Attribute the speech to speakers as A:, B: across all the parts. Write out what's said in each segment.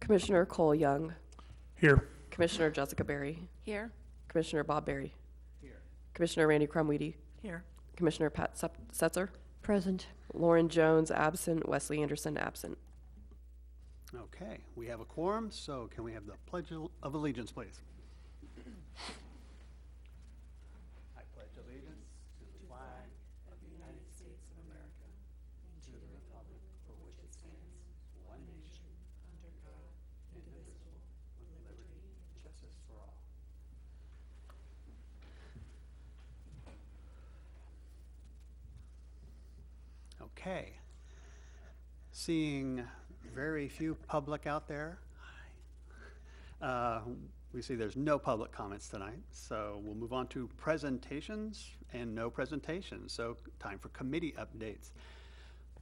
A: Commissioner Cole Young,
B: Here.
A: Commissioner Jessica Berry,
C: Here.
A: Commissioner Bob Berry. Here. Commissioner Randy Crumweedy,
C: Here.
A: Commissioner Pat Setzer,
D: Present.
A: Lauren Jones absent, Wesley Anderson absent.
E: Okay, we have a quorum, so can we have the Pledge of Allegiance, please? I pledge allegiance to the flag of the United States of America, to the republic for which it stands, one nation, under God, indivisible, with liberty and justice for all. Okay. Seeing very few public out there, we see there's no public comments tonight, so we'll move on to presentations and no presentations. So time for committee updates.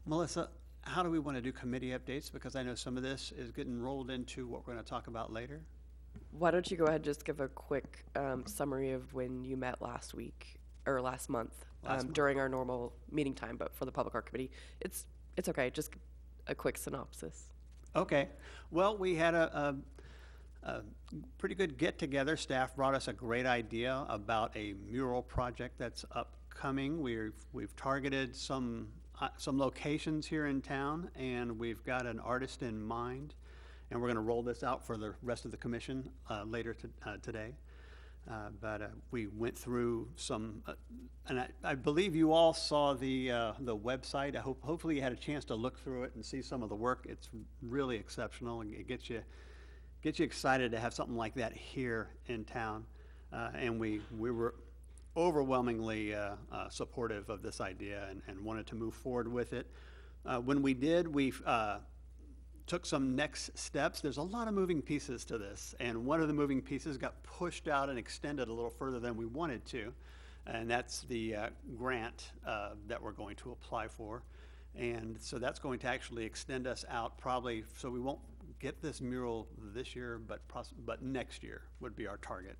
E: Melissa, how do we want to do committee updates? Because I know some of this is getting rolled into what we're going to talk about later.
A: Why don't you go ahead and just give a quick summary of when you met last week or last month, during our normal meeting time, but for the Public Art Committee. It's okay, just a quick synopsis.
E: Okay. Well, we had a pretty good get-together. Staff brought us a great idea about a mural project that's upcoming. We've targeted some locations here in town, and we've got an artist in mind, and we're going to roll this out for the rest of the commission later today. But we went through some, and I believe you all saw the website. Hopefully you had a chance to look through it and see some of the work. It's really exceptional, and it gets you excited to have something like that here in town. And we were overwhelmingly supportive of this idea and wanted to move forward with it. When we did, we took some next steps. There's a lot of moving pieces to this, and one of the moving pieces got pushed out and extended a little further than we wanted to, and that's the grant that we're going to apply for. And so that's going to actually extend us out probably, so we won't get this mural this year, but next year would be our target.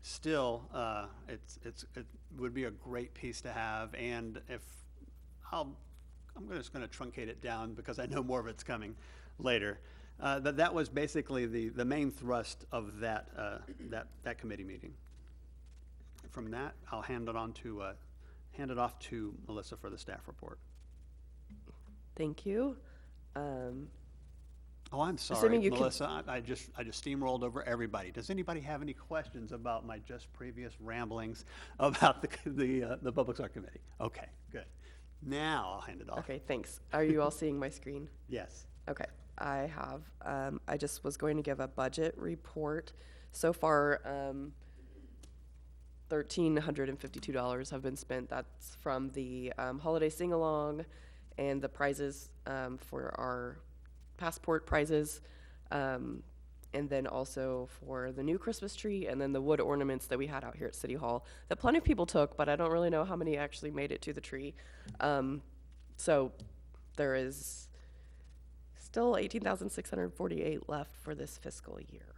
E: Still, it would be a great piece to have, and I'm just going to truncate it down because I know more of it's coming later. That was basically the main thrust of that committee meeting. From that, I'll hand it off to Melissa for the staff report.
A: Thank you.
E: Oh, I'm sorry, Melissa. I just steamrolled over everybody. Does anybody have any questions about my just previous ramblings about the Public Art Committee? Okay, good. Now I'll hand it off.
A: Okay, thanks. Are you all seeing my screen?
E: Yes.
A: Okay, I have. I just was going to give a budget report. So far, $1,352 have been spent. That's from the holiday sing-along and the prizes for our passport prizes, and then also for the new Christmas tree, and then the wood ornaments that we had out here at City Hall that plenty of people took, but I don't really know how many actually made it to the tree. So there is still $18,648 left for this fiscal year,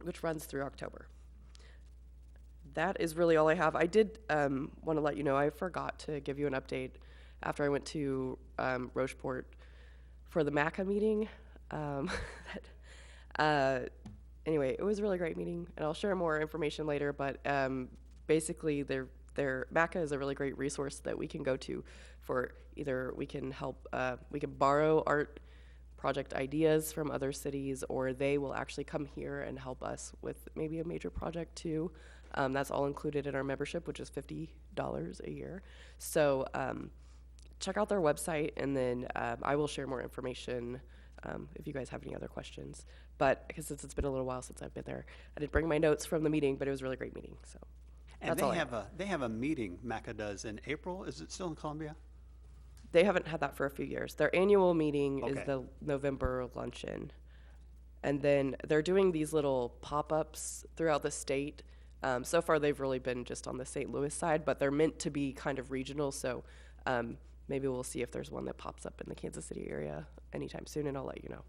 A: which runs through October. That is really all I have. I did want to let you know, I forgot to give you an update after I went to Rocheport for the MACA meeting. Anyway, it was a really great meeting, and I'll share more information later, but basically MACA is a really great resource that we can go to for either we can borrow art project ideas from other cities, or they will actually come here and help us with maybe a major project too. That's all included in our membership, which is $50 a year. So check out their website, and then I will share more information if you guys have any other questions. But because it's been a little while since I've been there, I didn't bring my notes from the meeting, but it was a really great meeting. So
E: and
A: that's all
E: they have a meeting, MACA does, in April. Is it still in Columbia?
A: They haven't had that for a few years. Their annual meeting is
E: Okay.
A: the November luncheon. And then they're doing these little pop-ups throughout the state. So far, they've really been just on the St. Louis side, but they're meant to be kind of regional. So maybe we'll see if there's one that pops up in the Kansas City area anytime soon, and I'll let you know.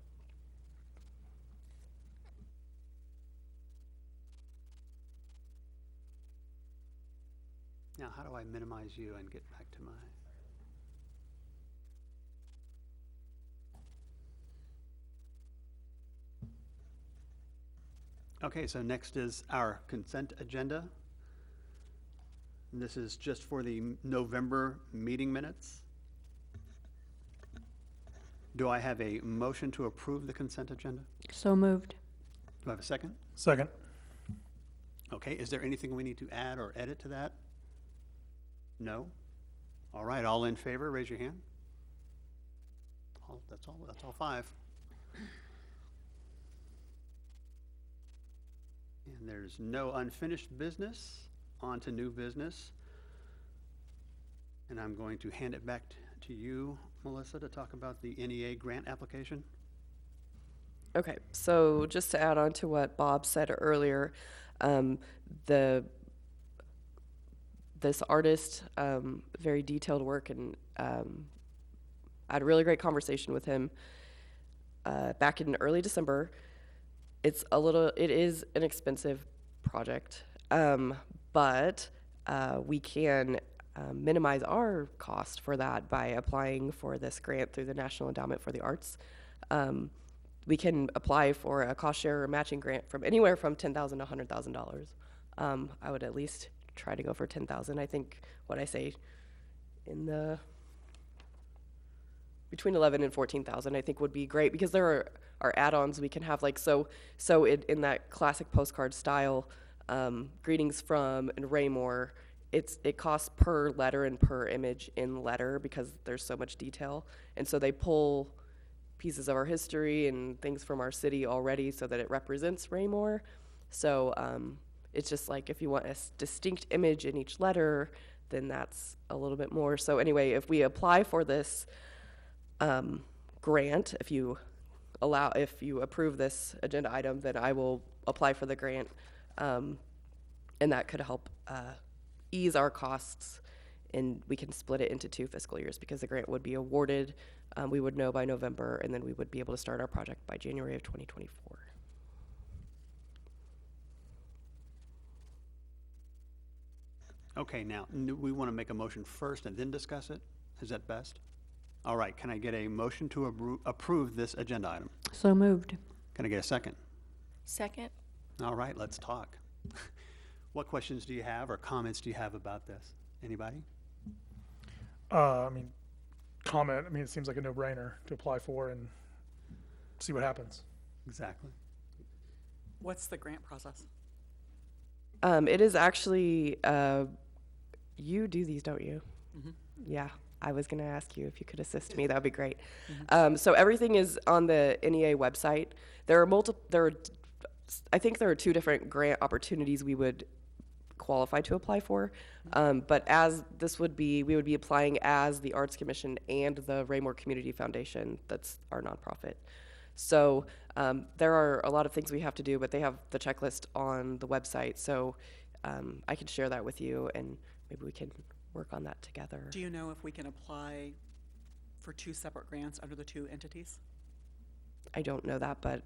E: Now, how do I minimize you and get back to my... Okay, so next is our consent agenda. This is just for the November meeting minutes. Do I have a motion to approve the consent agenda?
B: So moved.
E: Do I have a second?
C: Second.
E: Okay, is there anything we need to add or edit to that? No? All right, all in favor, raise your hand. That's all five. And there's no unfinished business. On to new business. And I'm going to hand it back to you, Melissa, to talk about the NEA grant application.
A: Okay, so just to add on to what Bob said earlier, this artist, very detailed work, and I had a really great conversation with him back in early December. It is an expensive project, but we can minimize our cost for that by applying for this grant through the National Endowment for the Arts. We can apply for a cost share or matching grant from anywhere from $10,000 to $100,000. I would at least try to go for 10,000. I think what I say in the between 11 and 14,000 I think would be great, because there are add-ons we can have, like in that classic postcard style, greetings from and Raymore. It costs per letter and per image in letter because there's so much detail, and so they pull pieces of our history and things from our city already so that it represents Raymore. So it's just like if you want a distinct image in each letter, then that's a little bit more. So anyway, if we apply for this grant, if you approve this agenda item, then I will apply for the grant, and that could help ease our costs, and we can split it into 2 fiscal years because the grant would be awarded. We would know by November, and then we would be able to start our project by January of 2024.
E: Okay, now, we want to make a motion first and then discuss it? Is that best? All right, can I get a motion to approve this agenda item?
B: So moved.
E: Can I get a second?
B: Second.
E: All right, let's talk. What questions do you have or comments do you have about this? Anybody?
C: Comment. It seems like a no-brainer to apply for and see what happens.
E: Exactly.
D: What's the grant process?
A: It is actually, you do these, don't you?
D: Mm-hmm.
A: Yeah, I was going to ask you if you could assist me. That would be great. Mm-hmm. So everything is on the NEA website. I think there are 2 different grant opportunities we would qualify to apply for. But as this would be, we would be applying as the Arts Commission and the Raymore Community Foundation. That's our nonprofit. So there are a lot of things we have to do, but they have the checklist on the website. So I can share that with you, and maybe we can work on that together.
D: Do you know if we can apply for 2 separate grants under the 2 entities?
A: I don't know that, but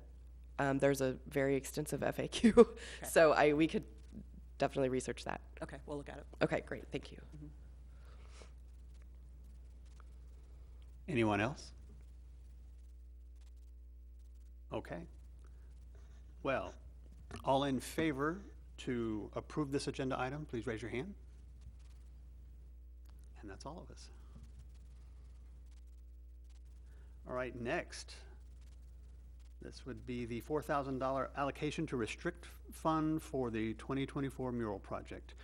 A: there's a very extensive FAQ. Okay. So we could definitely research that.
D: Okay, we'll look at it.
A: Okay, great. Thank you.
D: Mm-hmm.
E: Anyone else? Okay. Well, all in favor to approve this agenda item, please raise your hand. And that's all of us. All right, next. This would be the $4,000 allocation to restrict fund for the 2024 mural project.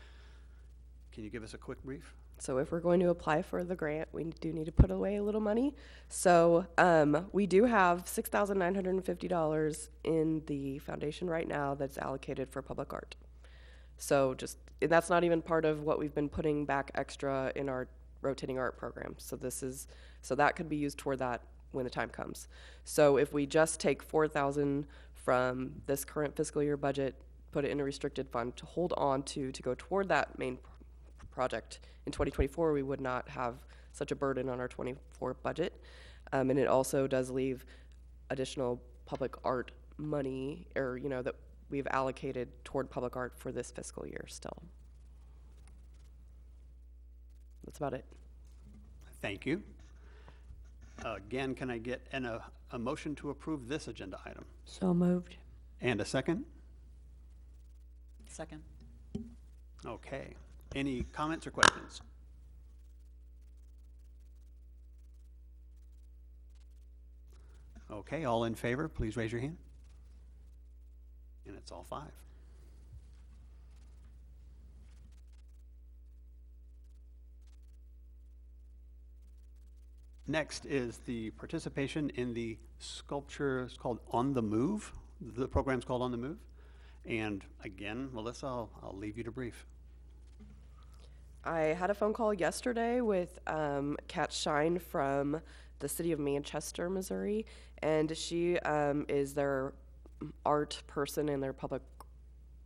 E: Can you give us a quick brief?
A: So if we're going to apply for the grant, we do need to put away a little money. So we do have $6,950 in the foundation right now that's allocated for public art. So and that's not even part of what we've been putting back extra in our rotating art program. So that could be used toward that when the time comes. So if we just take $4,000 from this current fiscal year budget, put it in a restricted fund to hold on to go toward that main project in 2024, we would not have such a burden on our 24 budget. And it also does leave additional public art money, or that we've allocated toward public art for this fiscal year still. That's about it.
E: Thank you. Again, can I get a motion to approve this agenda item?
B: So moved.
E: And a second?
D: Second.
E: Okay. Any comments or questions? Okay, all in favor, please raise your hand. And it's all 5. Next is the participation in the sculpture, it's called On the Move. The program's called On the Move. And again, Melissa, I'll leave you to brief.
A: I had a phone call yesterday with Kat Shine from the city of Manchester, Missouri, and she is their art person and their public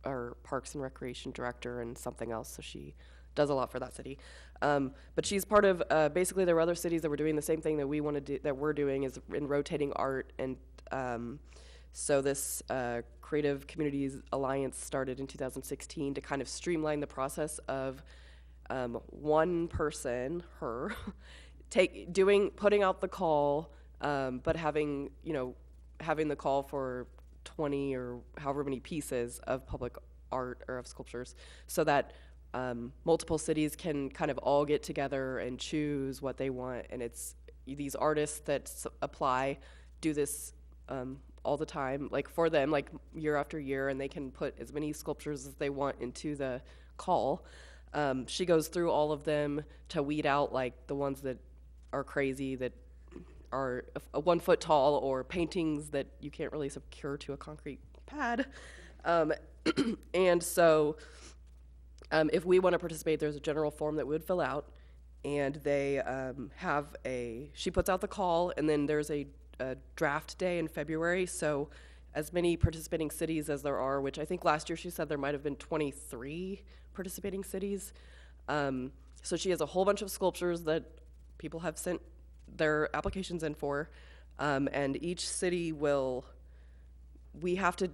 A: or parks and recreation director and something else. So she does a lot for that city. But she's part of basically there were other cities that were doing the same thing that we want to do, that we're doing, is in rotating art. And so this Creative Communities Alliance started in 2016 to kind of streamline the process of one person, her, putting out the call, but having the call for 20 or however many pieces of public art or of sculptures, so that multiple cities can kind of all get together and choose what they want. And it's these artists that apply do this all the time, like for them, like year after year, and they can put as many sculptures as they want into the call. She goes through all of them to weed out like the ones that are crazy, that are 1 foot tall, or paintings that you can't really secure to a concrete pad. And so if we want to participate, there's a general form that we would fill out, and they she puts out the call, and then there's a draft day in February. So as many participating cities as there are, which I think last year she said there might have been 23 participating cities. So she has a whole bunch of sculptures that people have sent their applications in for, and each city we have to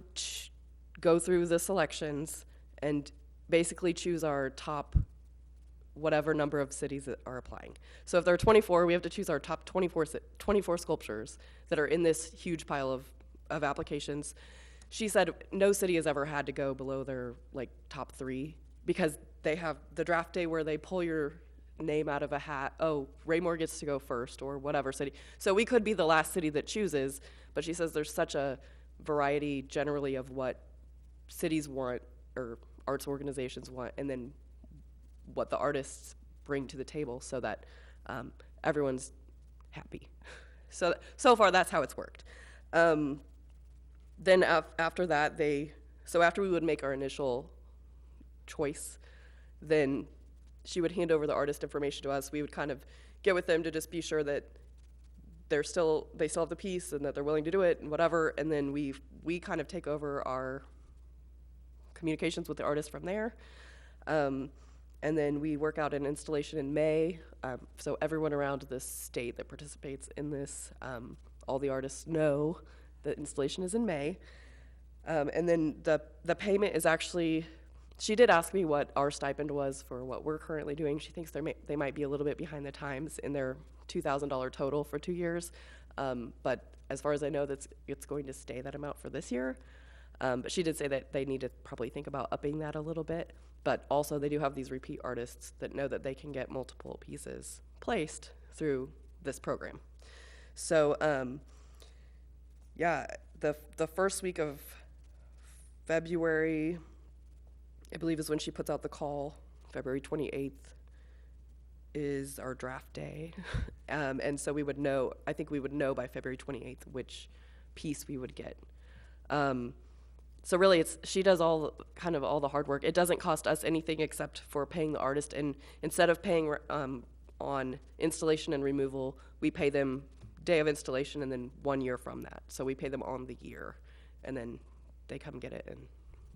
A: go through the selections and basically choose our top whatever number of cities that are applying. So if there are 24, we have to choose our top 24 sculptures that are in this huge pile of applications. She said no city has ever had to go below their like top 3, because they have the draft day where they pull your name out of a hat. Oh, Raymore gets to go first, or whatever city. So we could be the last city that chooses, but she says there's such a variety generally of what cities want or arts organizations want, and then what the artists bring to the table, so that everyone's happy. So far that's how it's worked. Then after that, after we would make our initial choice, then she would hand over the artist information to us. We would kind of get with them to just be sure that they still have the piece and that they're willing to do it and whatever. And then we kind of take over our communications with the artist from there. And then we work out an installation in May. So everyone around the state that participates in this, all the artists know the installation is in May. And then the payment is actually, she did ask me what our stipend was for what we're currently doing. She thinks they might be a little bit behind the times in their $2,000 total for 2 years. But as far as I know, it's going to stay that amount for this year. But she did say that they need to probably think about upping that a little bit. But also they do have these repeat artists that know that they can get multiple pieces placed through this program. So yeah, the first week of February, I believe, is when she puts out the call. February 28th is our draft day. And so I think we would know by February 28th which piece we would get. So really, she does all the hard work. It doesn't cost us anything except for paying the artist. And instead of paying on installation and removal, we pay them day of installation and then 1 year from that. So we pay them on the year, and then they come get it, and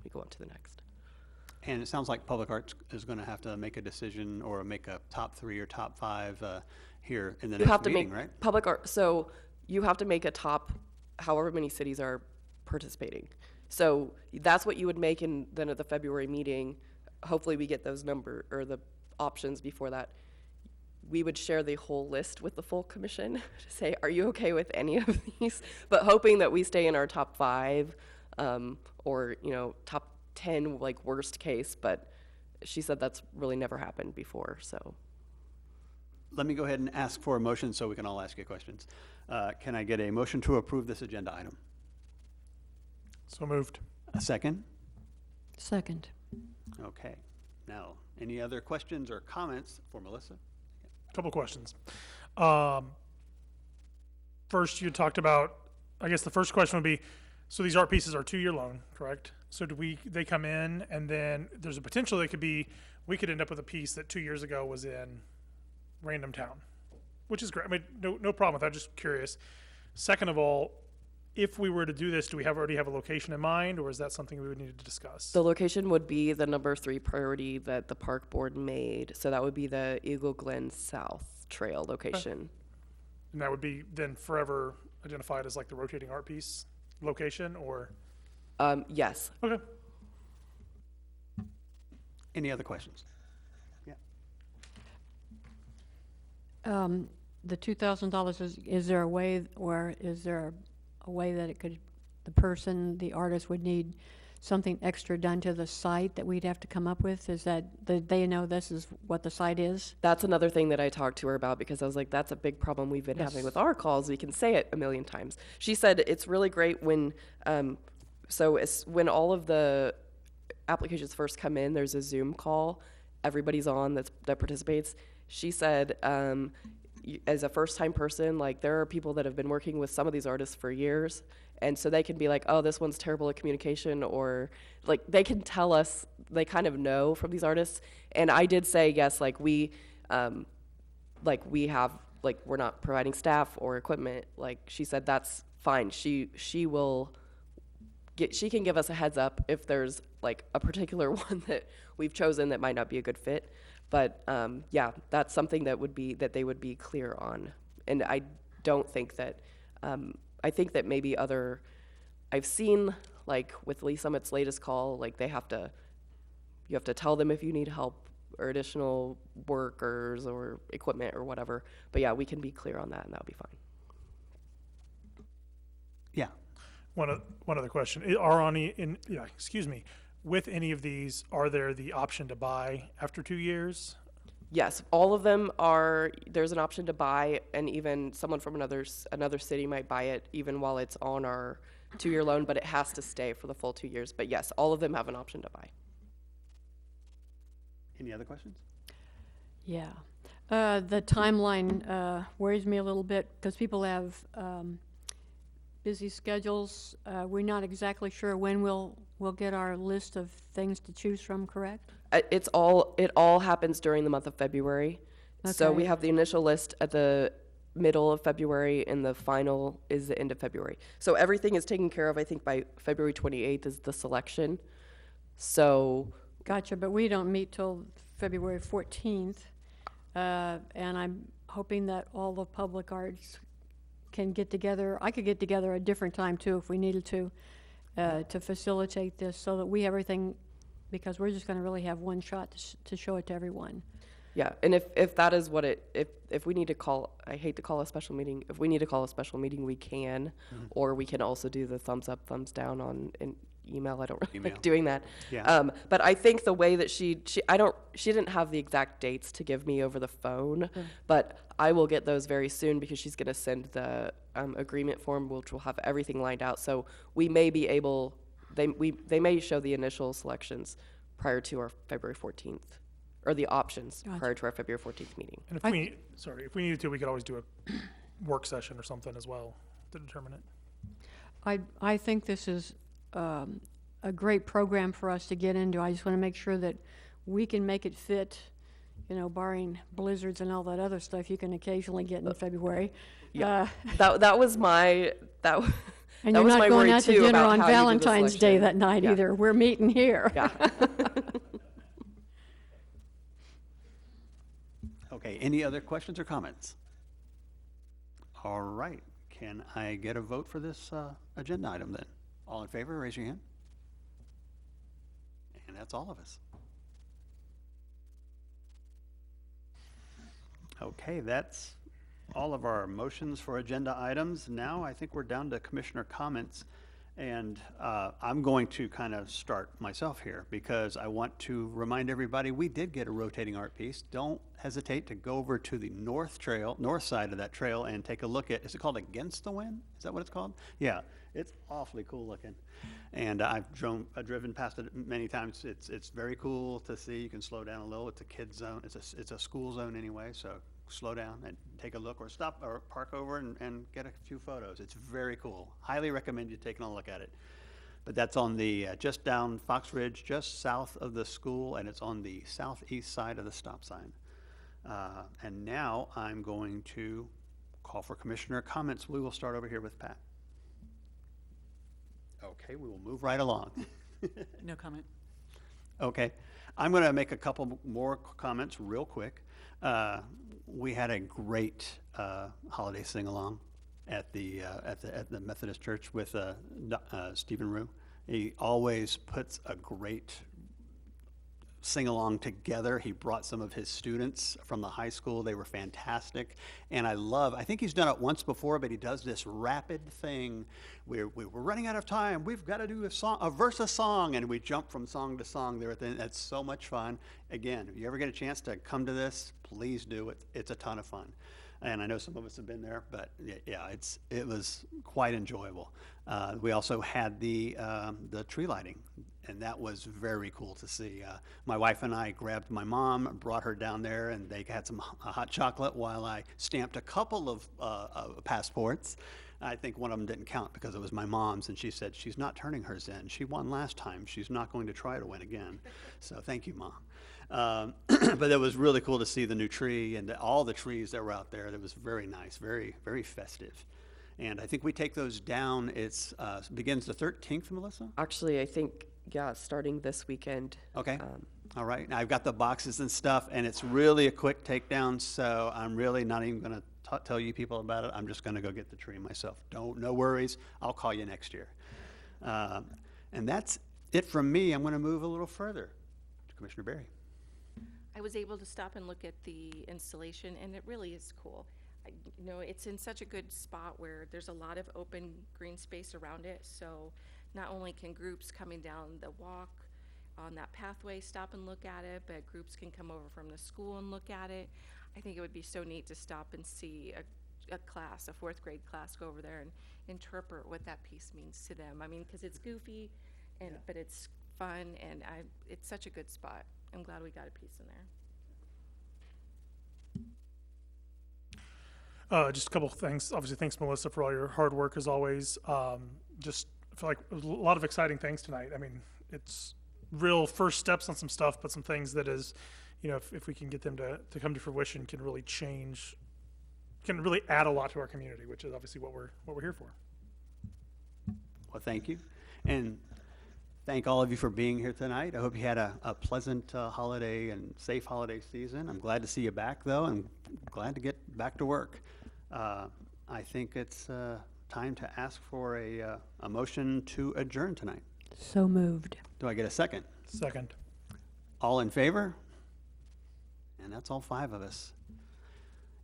A: we go on to the next.
E: And it sounds like Public Arts is going to have to make a decision or make a top 3 or top 5 here in the next meeting, right?
A: Public Art. So you have to make a top, however many cities are participating. So that's what you would make then at the February meeting. Hopefully we get those the options before that. We would share the whole list with the full commission to say, are you okay with any of these? But hoping that we stay in our top 5 or top 10 like worst case, but she said that's really never happened before, so.
E: Let me go ahead and ask for a motion so we can all ask you questions. Can I get a motion to approve this agenda item?
C: So moved.
E: A second?
B: Second.
E: Okay. Now, any other questions or comments for Melissa?
C: Couple questions. First, you talked about, I guess the first question would be, so these art pieces are 2-year loan, correct? So they come in and then there's a potential they could be, we could end up with a piece that 2 years ago was in random town, which is great. I mean, no problem with that, just curious. Second of all, if we were to do this, do we already have a location in mind, or is that something we would need to discuss?
A: The location would be the number 3 priority that the park board made. So that would be the Eagle Glen South Trail location.
C: And that would be then forever identified as like the rotating art piece location, or?
A: Yes.
C: Okay.
E: Any other questions? Yeah.
B: The $2,000, is there a way, or is there a way that the artist would need something extra done to the site that we'd have to come up with? Is that, they know this is what the site is?
A: That's another thing that I talked to her about, because I was like, that's a big problem we've been having
B: Yes.
A: with our calls. We can say it a million times. She said it's really great when, when all of the applications first come in, there's a Zoom call. Everybody's on that participates. She said, as a first-time person, like there are people that have been working with some of these artists for years, and so they can be like, oh, this one's terrible at communication, or like they can tell us, they kind of know from these artists. And I did say, yes, like we have, like we're not providing staff or equipment. Like she said, that's fine. She can give us a heads up if there's like a particular one that we've chosen that might not be a good fit. But yeah, that's something that they would be clear on. And I don't think that, I think that maybe I've seen like with Lee Summit's latest call, like you have to tell them if you need help or additional workers or equipment or whatever. But yeah, we can be clear on that and that'll be fine.
E: Yeah.
C: One other question. With any of these, are there the option to buy after 2 years?
A: Yes, all of them are, there's an option to buy, and even someone from another city might buy it even while it's on our 2-year loan, but it has to stay for the full 2 years. But yes, all of them have an option to buy.
E: Any other questions?
B: Yeah. The timeline worries me a little bit because people have busy schedules. We're not exactly sure when we'll get our list of things to choose from, correct?
A: It all happens during the month of February. So
B: Okay.
A: we have the initial list at the middle of February, and the final is the end of February. So everything is taken care of. I think by February 28th is the selection. So
B: Gotcha, but we don't meet till February 14th. And I'm hoping that all the public arts can get together. I could get together a different time too if we needed to facilitate this so that we have everything, because we're just going to really have one shot to show it to everyone.
A: yeah, and if that is what if we need to call, I hate to call a special meeting. If we need to call a special meeting, we can, or we can also do the thumbs up, thumbs down on an email. I don't really
E: Email.
A: like doing that.
E: Yeah.
A: But I think the way that she didn't have the exact dates to give me over the phone, but I will get those very soon because she's going to send the agreement form, which will have everything lined out. So we may be able, they may show the initial selections prior to our February 14th, or the options
B: Gotcha.
A: prior to our February 14th meeting.
C: And if we needed to, we could always do a work session or something as well to determine it.
B: I think this is a great program for us to get into. I just want to make sure that we can make it fit, barring blizzards and all that other stuff you can occasionally get in February.
A: Yeah. That was my that.
B: And
A: that
B: you're
A: was
B: not
A: my
B: going
A: worry
B: out to
A: too
B: dinner
A: about
B: on
A: how you do the
B: Valentine's Day
A: selection.
B: that night
A: Yeah.
B: either. We're meeting here.
A: Yeah.
E: Okay, any other questions or comments? All right, can I get a vote for this agenda item then? All in favor, raise your hand. And that's all of us. Okay, that's all of our motions for agenda items. Now I think we're down to commissioner comments. And I'm going to kind of start myself here because I want to remind everybody we did get a rotating art piece. Don't hesitate to go over to the north side of that trail and take a look at, is it called Against the Wind? Is that what it's called? Yeah, it's awfully cool looking. And I've driven past it many times. It's very cool to see. You can slow down a little. It's a kid zone. It's a school zone anyway, so slow down and take a look or stop or park over and get a few photos. It's very cool. Highly recommend you taking a look at it. But that's on the, just down Fox Ridge, just south of the school, and it's on the southeast side of the stop sign. And now I'm going to call for commissioner comments. We will start over here with Pat. Okay, we will move right along.
D: No comment.
E: Okay, I'm going to make a couple more comments real quick. We had a great holiday sing-along at the Methodist Church with Stephen Rue. He always puts a great sing-along together. He brought some of his students from the high school. They were fantastic. And I think he's done it once before, but he does this rapid thing where we're running out of time. We've got to do a verse a song, and we jump from song to song there. That's so much fun. Again, if you ever get a chance to come to this, please do it. It's a ton of fun. And I know some of us have been there, but yeah, it was quite enjoyable. We also had the tree lighting, and that was very cool to see. My wife and I grabbed my mom, brought her down there, and they had some hot chocolate while I stamped a couple of passports. I think one of them didn't count because it was my mom's, and she said she's not turning hers in. She won last time. She's not going to try to win again. So thank you, Mom. But it was really cool to see the new tree and all the trees that were out there. That was very nice, very, very festive. And I think we take those down. It begins the 13th, Melissa?
A: Actually, I think, yeah, starting this weekend.
E: Okay. All right. Now, I've got the boxes and stuff, and it's really a quick takedown, so I'm really not even going to tell you people about it. I'm just going to go get the tree myself. No worries. I'll call you next year. And that's it from me. I'm going to move a little further to Commissioner Berry.
F: I was able to stop and look at the installation, and it really is cool. It's in such a good spot where there's a lot of open green space around it, so not only can groups coming down the walk on that pathway stop and look at it, but groups can come over from the school and look at it. I think it would be so neat to stop and see a class, a 4th grade class, go over there and interpret what that piece means to them. I mean, because it's goofy, but it's fun, and it's such a good spot. I'm glad we got a piece in there.
C: Just a couple of things. Obviously, thanks, Melissa, for all your hard work as always. Just feel like a lot of exciting things tonight. I mean, it's real first steps on some stuff, but some things that is, if we can get them to come to fruition, can really change, can really add a lot to our community, which is obviously what we're here for.
E: Well, thank you. And thank all of you for being here tonight. I hope you had a pleasant holiday and safe holiday season. I'm glad to see you back, though, and glad to get back to work. I think it's time to ask for a motion to adjourn tonight.
B: So moved.
E: Do I get a second?
C: Second.
E: All in favor? And that's all 5 of us.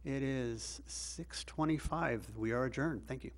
E: It is 6:25. We are adjourned. Thank you.